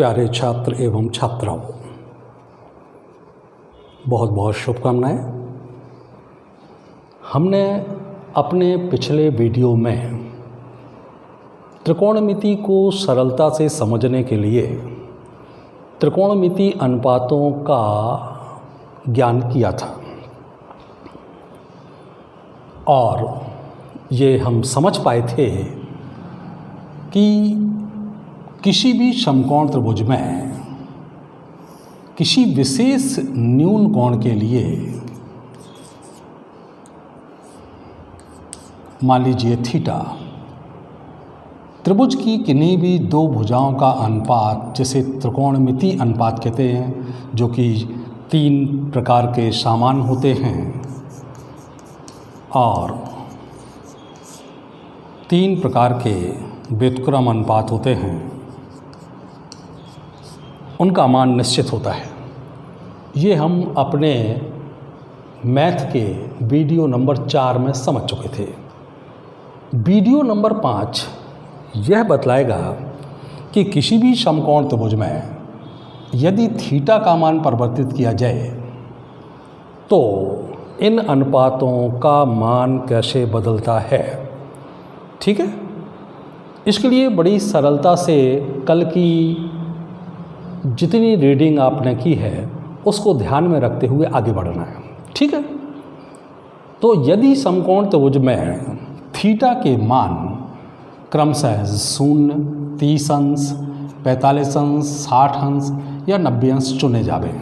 प्यारे छात्र एवं छात्राओं, बहुत बहुत शुभकामनाएं। हमने अपने पिछले वीडियो में त्रिकोणमिति को सरलता से समझने के लिए त्रिकोणमिति अनुपातों का ज्ञान किया था और ये हम समझ पाए थे कि किसी भी समकोण त्रिभुज में किसी विशेष न्यून कोण के लिए, मान लीजिए थीटा, त्रिभुज की किन्हीं भी दो भुजाओं का अनुपात, जिसे त्रिकोणमिति अनुपात कहते हैं, जो कि 3 प्रकार के समान होते हैं और 3 प्रकार के व्युत्क्रम अनुपात होते हैं, उनका मान निश्चित होता है। ये हम अपने मैथ के वीडियो नंबर 4 में समझ चुके थे। वीडियो नंबर 5 यह बतलाएगा कि किसी भी समकोण त्रिभुज में यदि थीटा का मान परिवर्तित किया जाए तो इन अनुपातों का मान कैसे बदलता है। ठीक है, इसके लिए बड़ी सरलता से कल की जितनी रीडिंग आपने की है उसको ध्यान में रखते हुए आगे बढ़ना है। ठीक है, तो यदि समकोण त्रिभुज में थीटा के मान क्रमशः 0, 30 अंश, 45 अंश, 60 अंश या 90 अंश चुने जावे,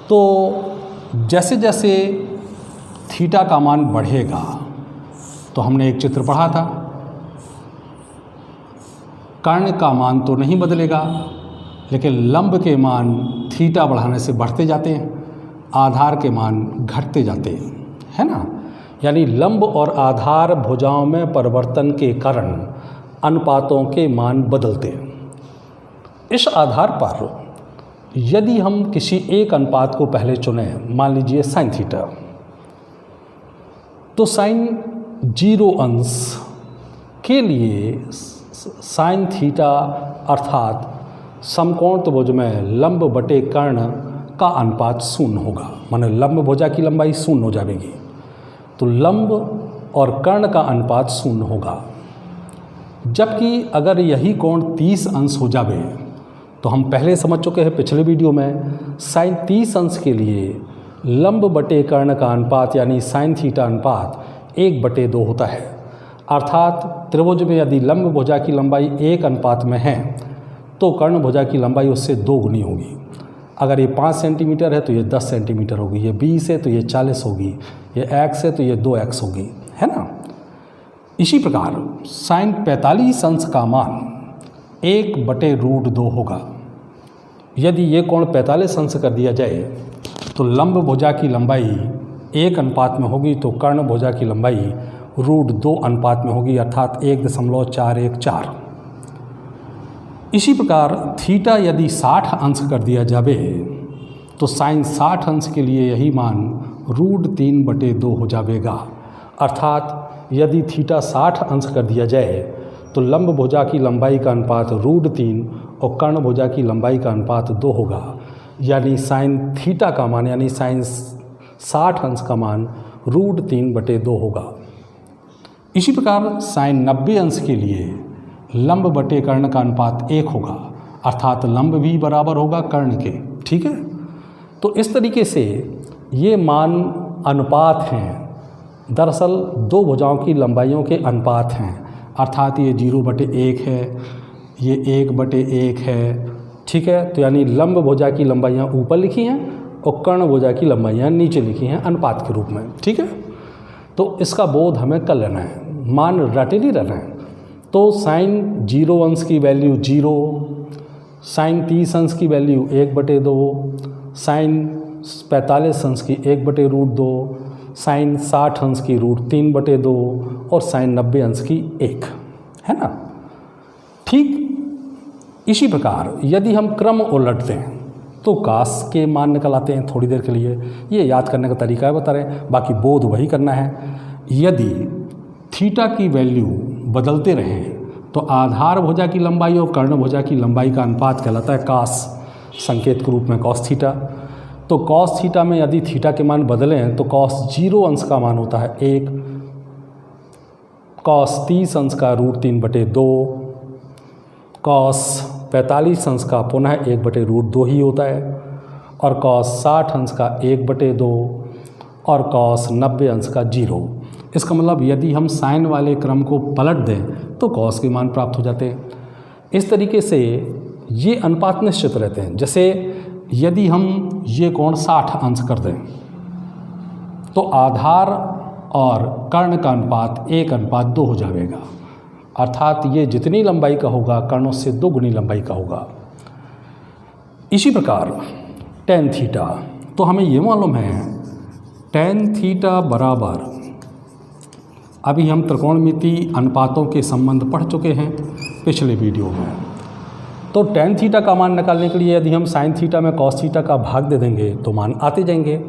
तो जैसे जैसे थीटा का मान बढ़ेगा, तो हमने एक चित्र पढ़ा था, कर्ण का मान तो नहीं बदलेगा, लेकिन लंब के मान थीटा बढ़ाने से बढ़ते जाते हैं, आधार के मान घटते जाते हैं, है ना। यानी लंब और आधार भुजाओं में परिवर्तन के कारण अनुपातों के मान बदलते हैं। इस आधार पर यदि हम किसी एक अनुपात को पहले चुने, मान लीजिए साइन थीटा, तो साइन 0 अंश के लिए साइन थीटा अर्थात समकोण त्रिभुज में लंब बटे कर्ण का अनुपात 0 होगा, माने लंब भुजा की लंबाई 0 हो जाएगी, तो लंब और कर्ण का अनुपात 0 होगा। जबकि अगर यही कोण 30 अंश हो जावे, तो हम पहले समझ चुके हैं पिछले वीडियो में, साइन 30 अंश के लिए लंब बटे कर्ण का अनुपात यानी साइन थीटा अनुपात 1/2 होता है। अर्थात त्रिभुज में यदि लंब भुजा की लंबाई 1 अनुपात में है तो कर्ण भुजा की लंबाई उससे 2 गुनी होगी। अगर ये 5 सेंटीमीटर है तो ये 10 सेंटीमीटर होगी, ये 20 है तो ये 40 होगी, ये x है तो ये 2x होगी, है ना। इसी प्रकार साइन 45 अंश का मान 1/√2 होगा। यदि ये कोण 45 अंश कर दिया जाए तो लंब भुजा की लंबाई 1 अनुपात में होगी, तो कर्ण भुजा की लंबाई √2 अनुपात में होगी, अर्थात 1.414। इसी प्रकार थीटा यदि 60 अंश कर दिया जावे तो साइन 60 अंश के लिए यही मान √3/2 हो जाएगा। अर्थात यदि थीटा 60 अंश कर दिया जाए तो लंब भुजा की लंबाई का अनुपात √3 और कर्ण भुजा की लंबाई का अनुपात 2 होगा। यानी साइन थीटा का मान यानी साइन 60 अंश का मान √3/2 होगा। इसी प्रकार साइन 90 अंश के लिए लंब बटे कर्ण का अनुपात 1 होगा, अर्थात लंब भी बराबर होगा कर्ण के। ठीक है, तो इस तरीके से ये मान अनुपात हैं, दरअसल दो भुजाओं की लंबाइयों के अनुपात हैं। अर्थात ये 0/1 है, ये 1/1 है। ठीक है, तो यानी लंब भुजा की लंबाइयाँ ऊपर लिखी हैं और कर्ण भुजा की लंबाइयाँ नीचे लिखी हैं अनुपात के रूप में। ठीक है, तो इसका बोध हमें कर लेना है, मान रटे नहीं रहना है। तो साइन 0 अंश की वैल्यू 0, साइन 30 अंश की वैल्यू 1/2, साइन 45 अंश की 1/√2, साइन 60 अंश की √3/2 और साइन 90 अंश की 1, है ना। ठीक इसी प्रकार यदि हम क्रम उलटते हैं तो कास के मान निकल आते हैं। थोड़ी देर के लिए ये याद करने का तरीका है बता रहे हैं, बाकी बोध वही करना है। यदि थीटा की वैल्यू बदलते रहें तो आधार भुजा की लंबाई और कर्ण भुजा की लंबाई का अनुपात कहलाता है कॉस, संकेत के रूप में कॉस थीटा। तो कॉस थीटा में यदि थीटा के मान बदलें तो कॉस 0 अंश का मान होता है 1, कॉस 30 अंश का √3/2, कॉस 45 अंश का पुनः 1/√2 ही होता है, और कॉस 60 अंश का 1/2 और कॉस 90 अंश का 0। इसका मतलब यदि हम साइन वाले क्रम को पलट दें तो कॉस के मान प्राप्त हो जाते हैं। इस तरीके से ये अनुपात निश्चित रहते हैं। जैसे यदि हम ये कोण 60 अंश कर दें तो आधार और कर्ण का अनुपात 1:2 हो जाएगा, अर्थात ये जितनी लंबाई का होगा कर्ण उससे 2 गुनी लंबाई का होगा। इसी प्रकार tan थीटा, तो हमें ये मालूम है tan थीटा बराबर, अभी हम त्रिकोणमिति अनुपातों के संबंध पढ़ चुके हैं पिछले वीडियो में। तो tan थीटा का मान निकालने के लिए यदि हम sin थीटा में cos थीटा का भाग दे देंगे तो मान आते जाएंगे,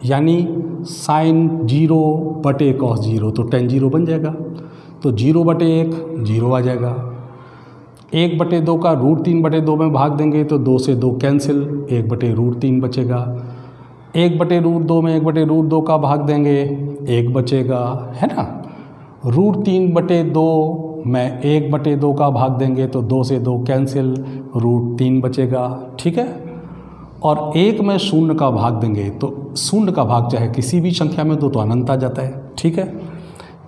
यानी sin 0/cos 0 तो tan 0 बन जाएगा। तो 0/1 0 आ जाएगा। 1/2 का √3/2 में भाग देंगे तो 2 से 2 कैंसिल, 1/√3 बचेगा। 1/√2 में 1/√2 का भाग देंगे 1 बचेगा, है ना। √3/2 में 1/2 का भाग देंगे तो 2 से 2 कैंसिल, √3 बचेगा, ठीक है। और 1 में 0 का भाग देंगे तो 0 का भाग चाहे किसी भी संख्या में दो तो अनंत आ जाता है, ठीक है।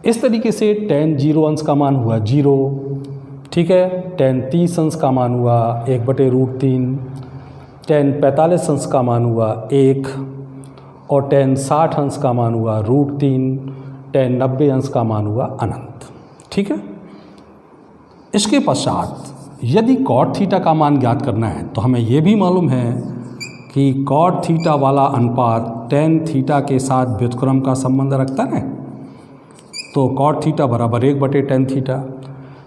इस तरीके से tan 0 अंश का मान हुआ 0, ठीक है। tan 30 अंश का मान हुआ 1/√3, tan 45 अंश का मान हुआ 1, और tan 60 अंश का मान हुआ √3, tan 90 अंश का मान हुआ अनंत, ठीक है। इसके पश्चात यदि cot थीटा का मान ज्ञात करना है तो हमें यह भी मालूम है कि cot थीटा वाला अनुपात tan थीटा के साथ व्युत्क्रम का संबंध रखता है। तो cot थीटा बराबर 1/tan थीटा,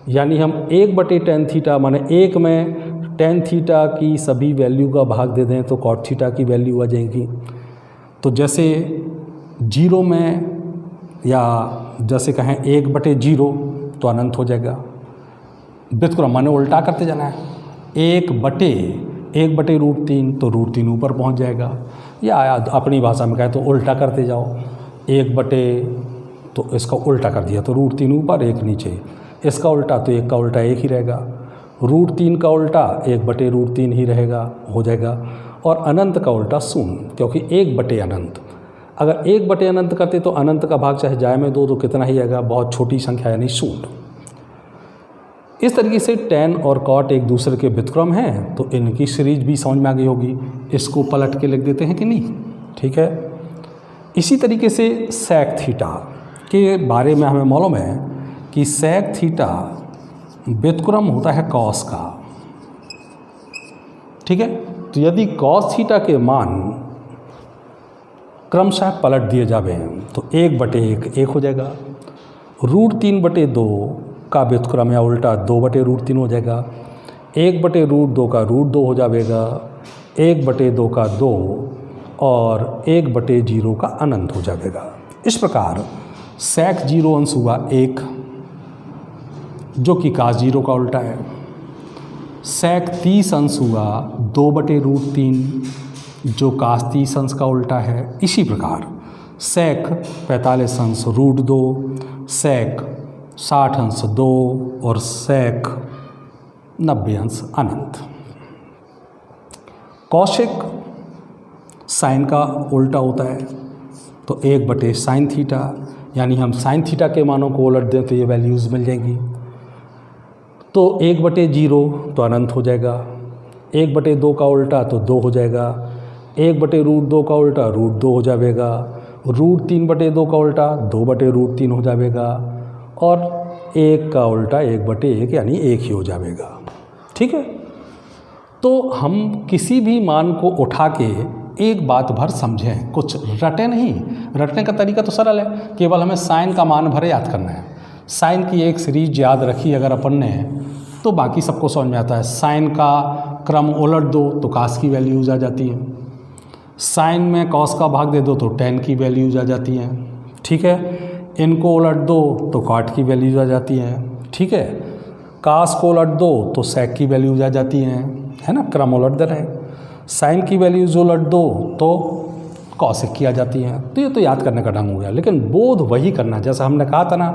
यानी हम 1/tan थीटा माने 1 में tan थीटा की सभी वैल्यू का भाग दे दें तो cot थीटा की वैल्यू आ जाएगी। तो जैसे 0 में, या जैसे कहें 1/0 तो अनंत हो जाएगा। व्युत्क्रम माने उल्टा करते जाना है। 1/√3 तो √3 ऊपर पहुंच जाएगा, या अपनी भाषा में कहें तो उल्टा करते जाओ। 1 तो इसका उल्टा कर दिया तो √3 ऊपर 1 नीचे, इसका उल्टा तो 1 का उल्टा 1 ही रहेगा, √3 का उल्टा 1/√3 ही रहेगा, हो जाएगा। और अनंत का उल्टा 0, क्योंकि 1/अनंत, अगर 1/अनंत करते तो अनंत का भाग चाहे जाए में 2 तो कितना ही आएगा, बहुत छोटी संख्या यानी 0। इस तरीके से tan और cot एक दूसरे के व्युत्क्रम हैं, तो इनकी सीरीज भी समझ में आ गई होगी। इसको पलट के लिख देते हैं कि नहीं, ठीक है। इसी तरीके से sec थीटा के बारे में हमें मालूम है कि sec थीटा व्युत्क्रम होता है cos का, ठीक है। तो यदि cos थीटा के मान क्रमशः पलट दिए जावे तो 1/1 1 हो जाएगा। √3/2 का व्युत्क्रम या उल्टा 2/√3 हो जाएगा। 1/√2 का √2 हो जाएगा। 1/2 का 2 और 1/0 का अनंत हो जाएगा। इस प्रकार sec 0 अंश हुआ 1, जो कि cos 0 का उल्टा है। sec 30 अंश हुआ 2/√3, जो cos 30 अंश का उल्टा है। इसी प्रकार sec 45 अंश √2, sec 60 अंश 2 और sec 90 अंश अनंत। कौशिक साइन का उल्टा होता है, तो 1/sin थीटा, यानी हम sin थीटा के मानों को उलट दें तो ये वैल्यूज़ मिल जाएंगी। तो 1/0 तो अनंत हो जाएगा, 1/2 का उल्टा तो 2 हो जाएगा, 1/√2 का उल्टा √2 हो जाएगा, √3/2 का उल्टा 2/√3 हो जाएगा, और 1 का उल्टा 1/1 यानी 1 ही हो जाएगा, ठीक है। तो हम किसी भी मान को उठा के एक बात भर समझें, कुछ रटे नहीं। रटने का तरीका तो सरल है, केवल हमें साइन का मान भर याद करना है। साइन की एक सीरीज याद रखी अगर अपन ने तो बाकी सबको समझ में आता है। साइन का क्रम उलट दो तो कास की वैल्यूज़ आ जाती हैं, साइन में कॉस का भाग दे दो तो टेन की वैल्यूज़ आ जाती हैं, ठीक है। इनको उलट दो तो कॉट की वैल्यूज़ आ जाती हैं, ठीक है। कास को उलट दो तो सेक की वैल्यूज आ जाती हैं, है ना, क्रम उलट दे रहे हैं। साइन की वैल्यूज उलट दो तो कॉसेक की आ जाती हैं। तो ये तो याद करने का ढंग हो गया, लेकिन बोध वही करना, जैसा हमने कहा था ना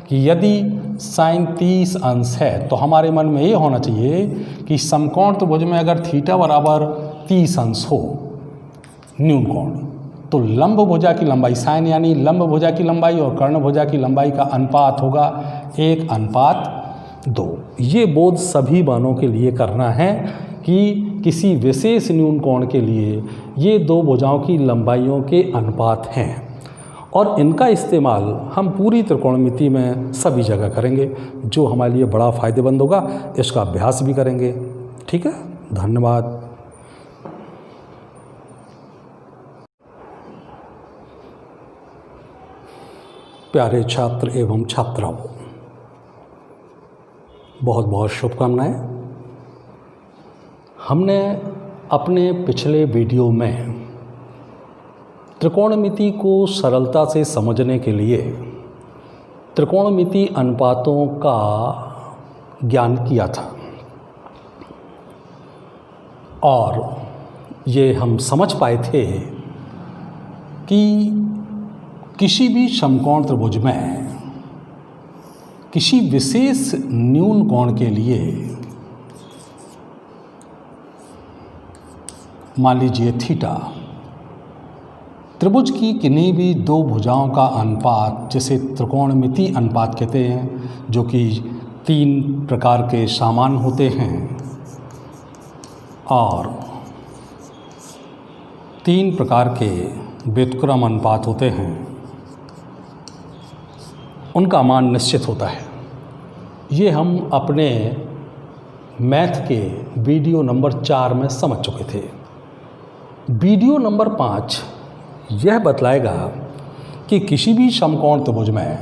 कि यदि साइन 30 अंश है तो हमारे मन में ये होना चाहिए कि समकोण त्रिभुज में अगर थीटा बराबर 30 अंश हो न्यून कोण, तो लंब भुजा की लंबाई, साइन यानी लंब भुजा की लंबाई और कर्ण भुजा की लंबाई का अनुपात होगा 1:2। ये बोध सभी मानों के लिए करना है कि किसी विशेष न्यून कोण के लिए ये दो भुजाओं की लंबाइयों के अनुपात हैं, और इनका इस्तेमाल हम पूरी त्रिकोणमिति में सभी जगह करेंगे, जो हमारे लिए बड़ा फ़ायदेमंद होगा। इसका अभ्यास भी करेंगे। ठीक है, धन्यवाद। प्यारे छात्र एवं छात्राओं, बहुत बहुत शुभकामनाएं। हमने अपने पिछले वीडियो में त्रिकोणमिति को सरलता से समझने के लिए त्रिकोणमिति अनुपातों का ज्ञान किया था, और ये हम समझ पाए थे कि किसी भी समकोण त्रिभुज में किसी विशेष न्यून कोण के लिए, मान लीजिए थीटा, त्रिभुज की किन्हीं भी दो भुजाओं का अनुपात, जिसे त्रिकोणमिति अनुपात कहते हैं, जो कि 3 प्रकार के समान होते हैं और 3 प्रकार के व्युत्क्रम अनुपात होते हैं, उनका मान निश्चित होता है। ये हम अपने मैथ के वीडियो नंबर 4 में समझ चुके थे। वीडियो नंबर 5 यह बतलाएगा कि किसी भी समकोण त्रिभुज में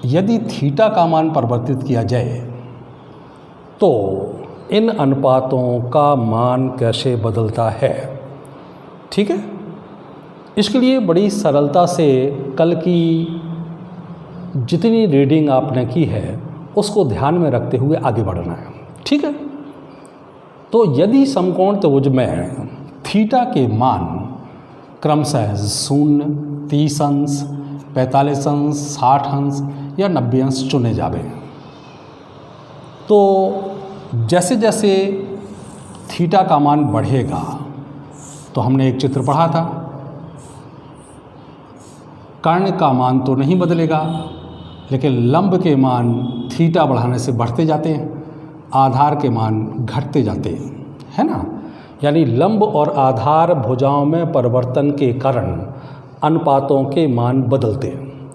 यदि थीटा का मान परिवर्तित किया जाए तो इन अनुपातों का मान कैसे बदलता है। ठीक है, इसके लिए बड़ी सरलता से कल की जितनी रीडिंग आपने की है उसको ध्यान में रखते हुए आगे बढ़ना है। ठीक है, तो यदि समकोण त्रिभुज में थीटा के मान क्रमशः 0, 30 अंश, 45 अंश, 60 अंश या 90 अंश चुने जावे, तो जैसे जैसे थीटा का मान बढ़ेगा, तो हमने एक चित्र पढ़ा था, कर्ण का मान तो नहीं बदलेगा, लेकिन लंब के मान थीटा बढ़ाने से बढ़ते जाते हैं, आधार के मान घटते जाते हैं, है ना। यानी लंब और आधार भुजाओं में परिवर्तन के कारण अनुपातों के मान बदलते हैं।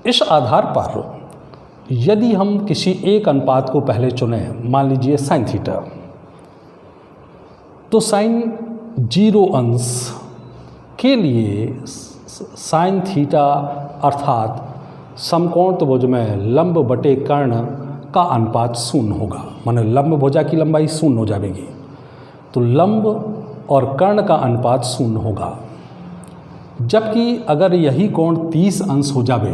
इस आधार पर यदि हम किसी एक अनुपात को पहले चुने, मान लीजिए साइन थीटा, तो साइन 0 अंश के लिए साइन थीटा अर्थात समकोण त्रिभुज में लंब बटे कर्ण का अनुपात 0 होगा, माने लंब भुजा की लंबाई 0 हो जाएगी, तो लंब और कर्ण का अनुपात 0 होगा। जबकि अगर यही कोण 30 अंश हो जावे,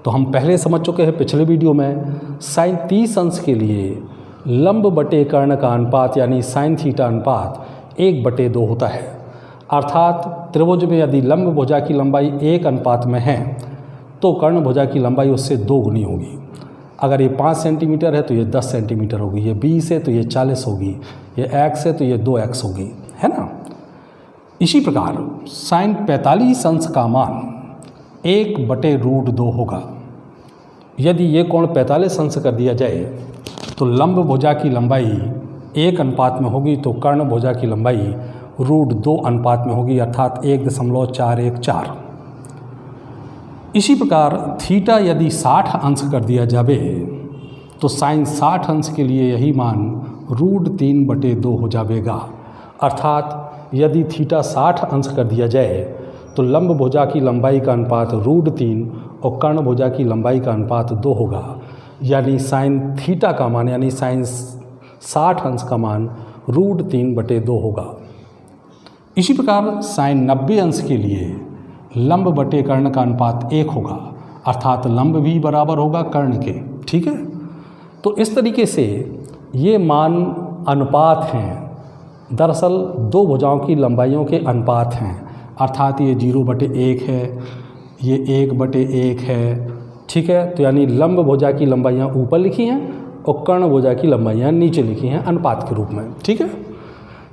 तो हम पहले समझ चुके हैं पिछले वीडियो में, साइन 30 अंश के लिए लंब बटे कर्ण का अनुपात यानी साइन थीटा अनुपात 1/2 होता है। अर्थात त्रिभुज में यदि लंब भुजा की लंबाई 1 अनुपात में है तो कर्ण भुजा की लंबाई उससे 2 गुनी होगी। अगर ये 5 सेंटीमीटर है तो ये 10 सेंटीमीटर होगी, ये 20 है तो ये 40 होगी, ये x है तो ये 2x होगी, है ना। इसी प्रकार साइन 45 अंश का मान 1/√2 होगा। यदि ये कोण 45 अंश कर दिया जाए तो लंब भुजा की लंबाई 1 अनुपात में होगी, तो कर्ण भुजा की लंबाई √2 अनुपात में होगी, अर्थात 1.414। इसी प्रकार थीटा यदि 60 अंश कर दिया जावे तो साइन 60 अंश के लिए यही मान √3/2 हो जाएगा। अर्थात यदि थीटा 60 अंश कर दिया जाए तो लंब भुजा की लंबाई का अनुपात √3 और कर्ण भुजा की लंबाई का अनुपात 2 होगा। यानी साइन थीटा का मान यानी साइन 60 अंश का मान √3/2 होगा। इसी प्रकार साइन 90 अंश के लिए लंब बटे कर्ण का अनुपात 1 होगा, अर्थात लंब भी बराबर होगा कर्ण के। ठीक है, तो इस तरीके से ये मान अनुपात हैं, दरअसल दो भुजाओं की लंबाइयों के अनुपात हैं, अर्थात ये 0/1 है, ये 1/1 है, ठीक है। तो यानी लंब भुजा की लंबाइयाँ ऊपर लिखी हैं और कर्ण भुजा की लंबाइयाँ नीचे लिखी हैं अनुपात के रूप में, ठीक है।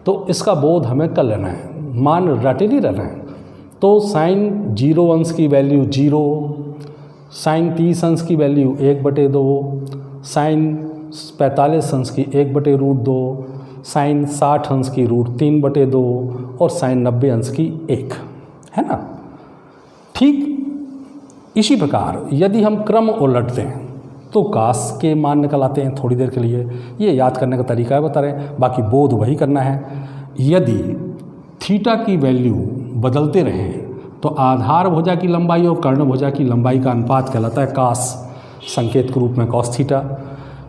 तो इसका बोध हमें कर लेना है, मान रटे नहीं रहना है। तो साइन 0 अंश की वैल्यू 0, साइन 30 अंश की वैल्यू 1/2, साइन 45 अंश की 1/√2, साइन 60 अंश की √3/2 और साइन 90 अंश की 1, है ना। ठीक इसी प्रकार यदि हम क्रम उलट दें तो कास के मान निकल आते हैं। थोड़ी देर के लिए ये याद करने का तरीका है बता रहे हैं, बाकी बोध वही करना है। यदि थीटा की वैल्यू बदलते रहें तो आधार भुजा की लंबाई और कर्ण भुजा की लंबाई का अनुपात कहलाता है कास, संकेत के रूप में कॉस थीटा।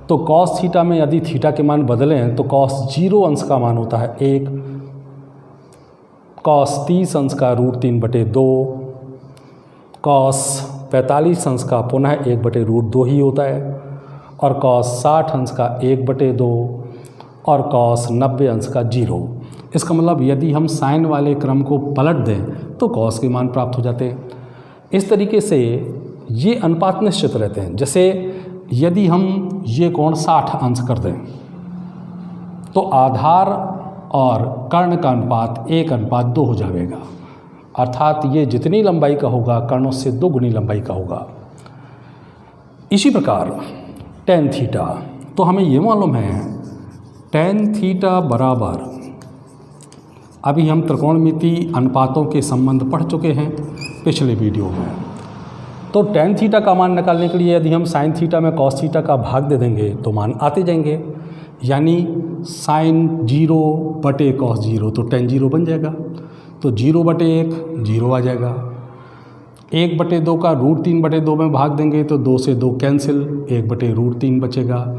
तो कॉस थीटा में यदि थीटा के मान बदलें तो कॉस 0 अंश का मान होता है 1, कॉस 30 अंश का √3/2, कॉस 45 अंश का पुनः 1/√2 ही होता है, और कॉस 60 अंश का 1/2 और कॉस 90 अंश का 0। इसका मतलब यदि हम साइन वाले क्रम को पलट दें तो कॉस के मान प्राप्त हो जाते हैं। इस तरीके से ये अनुपात निश्चित रहते हैं। जैसे यदि हम ये कोण 60 अंश कर दें तो आधार और कर्ण का अनुपात 1:2 हो जाएगा, अर्थात ये जितनी लंबाई का होगा कर्ण उससे 2 गुनी लंबाई का होगा। इसी प्रकार tan थीटा, तो हमें ये मालूम है tan थीटा बराबर, अभी हम त्रिकोणमिति अनुपातों के संबंध पढ़ चुके हैं पिछले वीडियो में। तो tan थीटा का मान निकालने के लिए यदि हम sin थीटा में cos थीटा का भाग दे देंगे तो मान आते जाएंगे, यानी sin 0/cos 0 तो tan 0 बन जाएगा। तो 0/1 0 आ जाएगा। 1/2 का √3/2 में भाग देंगे तो 2 से 2 कैंसिल, 1/√3 बचेगा।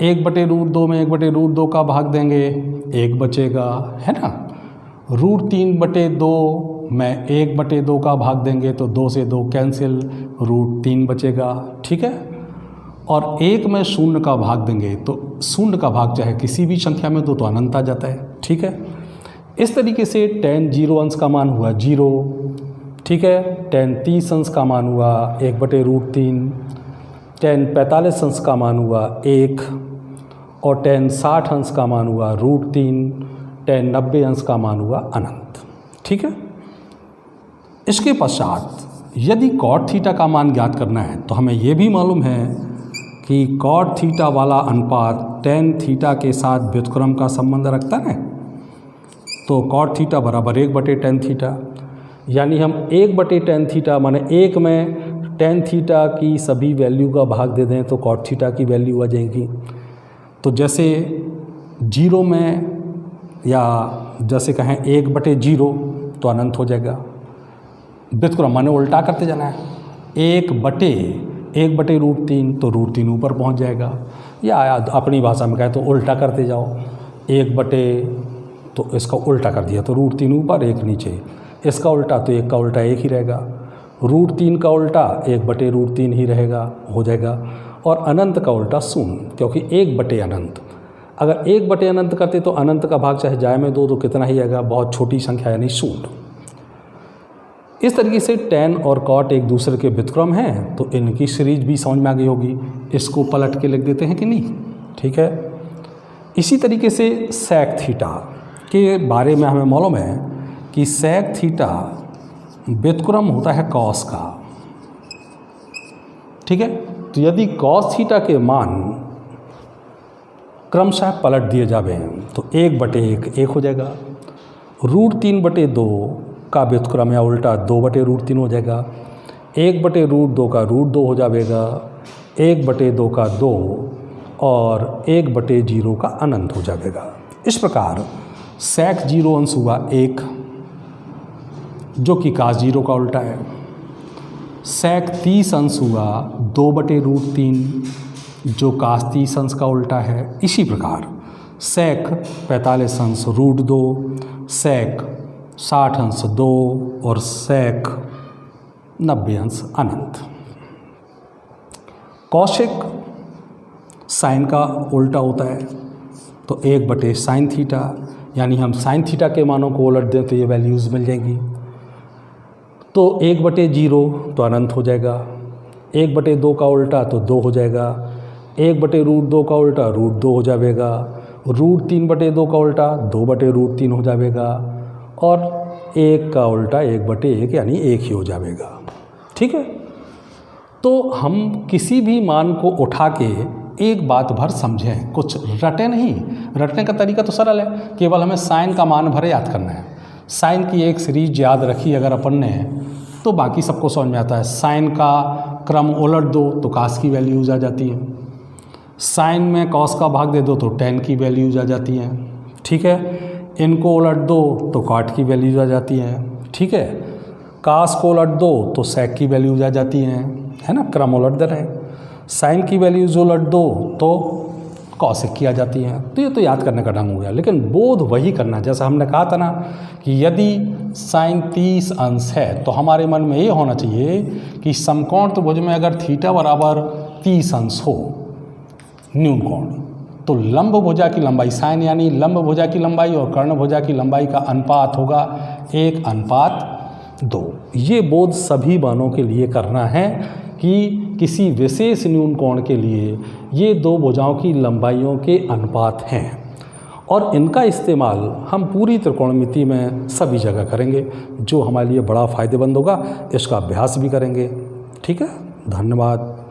1/√2 में 1/√2 का भाग देंगे 1 बचेगा, है ना। √3/2 में 1/2 का भाग देंगे तो 2 से 2 कैंसिल, √3 बचेगा, ठीक है। और 1 में 0 का भाग देंगे तो 0 का भाग चाहे किसी भी संख्या में दो तो अनंत आ जाता है, ठीक है। इस तरीके से tan 0 अंश का मान हुआ 0, ठीक है। tan 30 अंश का मान हुआ 1/√3, tan 45 अंश का मान हुआ 1 और tan 60 अंश का मान हुआ √3, tan 90 अंश का मान हुआ अनंत, ठीक है। इसके पश्चात यदि cot थीटा का मान ज्ञात करना है तो हमें यह भी मालूम है कि cot थीटा वाला अनुपात tan थीटा के साथ व्युत्क्रम का संबंध रखता है। तो cot थीटा बराबर 1/tan थीटा, यानी हम 1/tan थीटा माने 1 में tan थीटा की सभी वैल्यू का भाग दे दें तो cot थीटा की वैल्यू आ जाएगी। तो जैसे 0 में या जैसे कहें 1/0 तो अनंत हो जाएगा। व्युत्क्रम माने उल्टा करते जाना है, 1/√3 तो √3 ऊपर पहुंच जाएगा, या अपनी भाषा में कहें तो उल्टा करते जाओ, 1 तो इसका उल्टा कर दिया तो √3 ऊपर 1 नीचे, इसका उल्टा तो 1 का उल्टा 1 ही रहेगा, √3 का उल्टा 1/√3 ही रहेगा, हो जाएगा। और अनंत का उल्टा 0, क्योंकि 1/अनंत, अगर 1/अनंत करते तो अनंत का भाग चाहे जाए में 2 तो कितना ही आएगा, बहुत छोटी संख्या यानी 0। इस तरीके से tan और cot एक दूसरे के व्युत्क्रम हैं, तो इनकी सीरीज भी समझ में आ गई होगी। इसको पलट के लिख देते हैं कि नहीं, ठीक है। इसी तरीके से sec थीटा के बारे में हमें मालूम है कि sec थीटा व्युत्क्रम होता है cos का, ठीक है। तो यदि cos थीटा के मान क्रमशः पलट दिए जावे तो 1/1 1 हो जाएगा, √3/2 का व्युत्क्रम या उल्टा 2/√3 हो जाएगा, 1/√2 का √2 हो जाएगा, 1/2 का 2 और 1/0 का अनंत हो जाएगा। इस प्रकार sec 0 अंश हुआ 1 जो कि cos 0 का उल्टा है। sec 30 अंश हुआ 2/√3 जो cos 30 अंश का उल्टा है। इसी प्रकार sec 45 अंश √2, sec 60 अंश 2 और sec 90 अंश अनंत। कौशिक साइन का उल्टा होता है तो 1/sin थीटा, यानी हम sin थीटा के मानों को उलट दें तो ये वैल्यूज़ मिल जाएंगी। तो 1/0 तो अनंत हो जाएगा, 1/2 का उल्टा तो 2 हो जाएगा, 1/√2 का उल्टा √2 हो जाएगा, √3/2 का उल्टा 2/√3 हो जाएगा, और 1 का उल्टा 1/1 यानी 1 ही हो जाएगा। ठीक है, तो हम किसी भी मान को उठा के एक बात भर समझें, कुछ रटे नहीं। रटने का तरीका तो सरल है, केवल हमें साइन का मान भर याद करना है। साइन की एक सीरीज याद रखी अगर अपन ने तो बाकी सबको समझ में आता है। साइन का क्रम उलट दो तो कास की वैल्यूज आ जाती है, साइन में कॉस का भाग दे दो तो टेन की वैल्यूज आ जाती हैं। ठीक है, इनको उलट दो तो कॉट की वैल्यूज आ जाती हैं। ठीक है, कास को उलट दो तो सेक की वैल्यूज आ जाती हैं, है ना, क्रम उलट दे रहे हैं। साइन की वैल्यूज उलट दो तो कॉसेक की आ जाती हैं। तो ये तो याद करने का ढंग हो गया, लेकिन बोध वही करना, जैसा हमने कहा था ना कि यदि साइन 30 अंश है तो हमारे मन में ये होना चाहिए कि समकोण त्रिभुज में अगर थीटा बराबर 30 अंश हो न्यून कोण, तो लंब भुजा की लंबाई, साइन यानी लंब भुजा की लंबाई और कर्ण भुजा की लंबाई का अनुपात होगा 1:2। ये बोध सभी मानों के लिए करना है कि किसी विशेष न्यून कोण के लिए ये दो भुजाओं की लंबाइयों के अनुपात हैं, और इनका इस्तेमाल हम पूरी त्रिकोणमिति में सभी जगह करेंगे, जो हमारे लिए बड़ा फ़ायदेमंद होगा। इसका अभ्यास भी करेंगे। ठीक है, धन्यवाद।